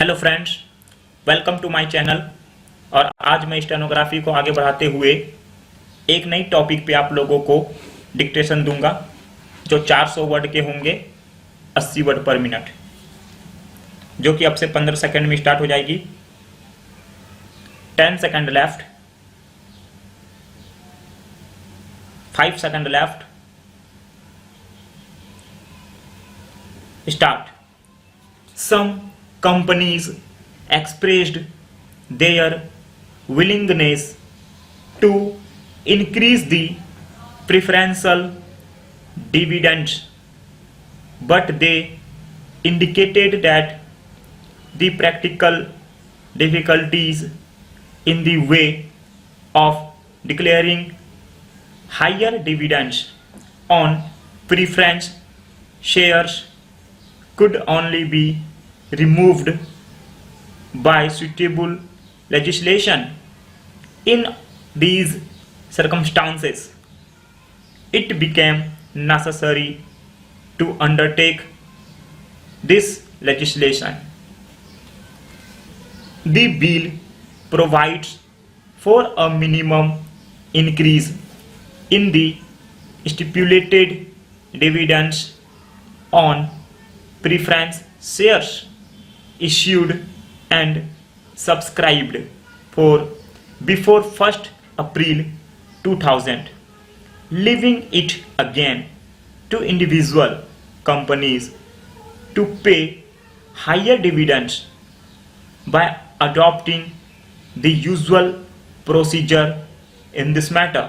Hello friends, welcome to my channel. और आज मैं स्टेनोग्राफी को आगे बढ़ाते हुए एक नई टॉपिक पे आप लोगों को डिक्टेशन दूंगा जो 400 वर्ड के होंगे, 80 वर्ड पर मिनट, जो कि अब से 15 सेकंड में स्टार्ट हो जाएगी। 10 second left, 5 second left, start. Some companies expressed their willingness to increase the preferential dividends, but they indicated that the practical difficulties in the way of declaring higher dividends on preference shares could only be removed by suitable legislation. In these circumstances, it became necessary to undertake this legislation. The bill provides for a minimum increase in the stipulated dividends on preference shares issued and subscribed for before 1st April 2000, leaving it again to individual companies to pay higher dividends by adopting the usual procedure in this matter.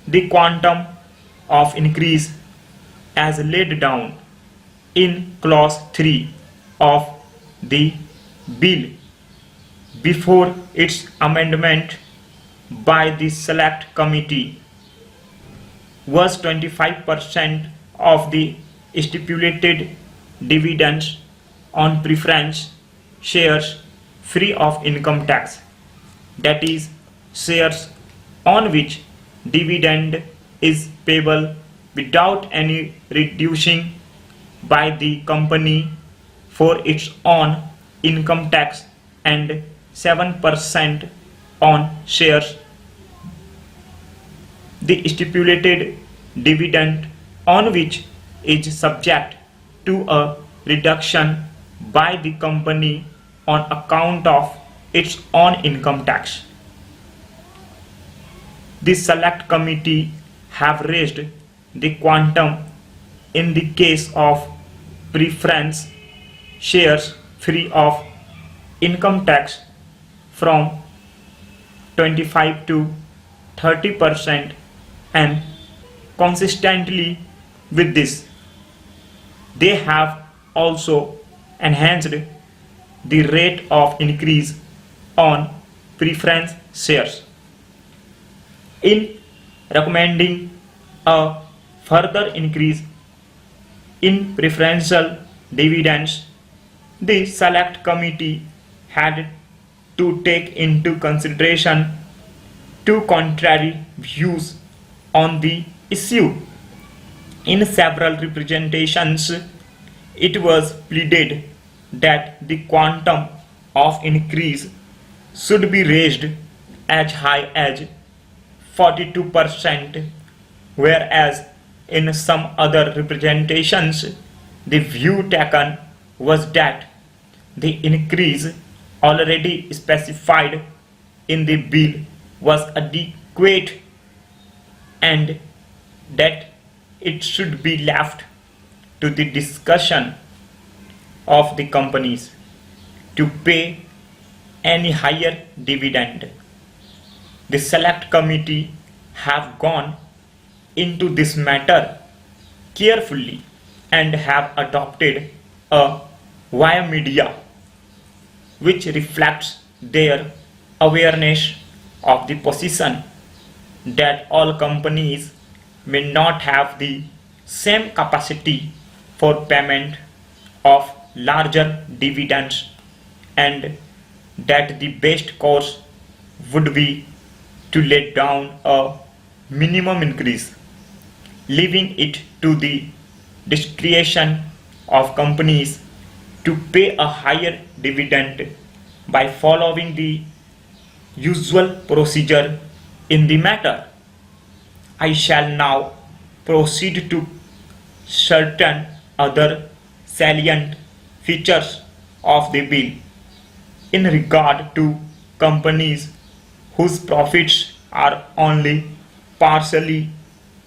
The quantum of increase as laid down in clause 3 of the bill before its amendment by the select committee was 25% of the stipulated dividends on preference shares free of income tax, that is, shares on which dividend is payable without any reducing by the company for its own income tax and 7% on shares. The stipulated dividend on which is subject to a reduction by the company on account of its own income tax. The select committee have raised the quantum in the case of preference shares free of income tax from 25 to 30%, and consistently with this, they have also enhanced the rate of increase on preference shares. In recommending a further increase in preferential dividends, the select committee had to take into consideration two contrary views on the issue. In several representations, it was pleaded that the quantum of increase should be raised as high as 42%, whereas in some other representations, the view taken was that the increase already specified in the bill was adequate and that it should be left to the discussion of the companies to pay any higher dividend. The select committee have gone into this matter carefully and have adopted a via media which reflects their awareness of the position that all companies may not have the same capacity for payment of larger dividends, and that the best course would be to lay down a minimum increase, leaving it to the discretion of companies to pay a higher dividend by following the usual procedure in the matter. I shall now proceed to certain other salient features of the bill in regard to companies whose profits are only partially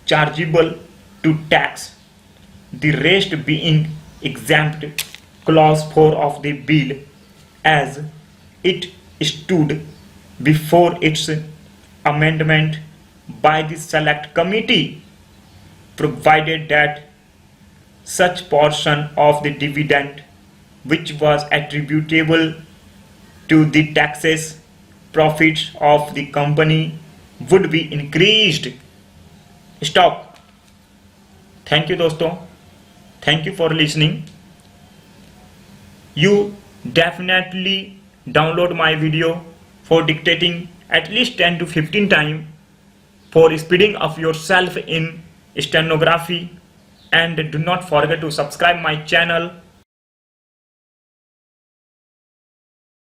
chargeable to tax, the rest being exempt. Clause 4 of the bill as it stood before its amendment by the select committee provided that such portion of the dividend which was attributable to the taxes profits of the company would be increased. Stop. Thank you दोस्तों. Thank you for listening. You definitely download my video for dictating at least 10 to 15 times for speeding up yourself in stenography, and do not forget to subscribe my channel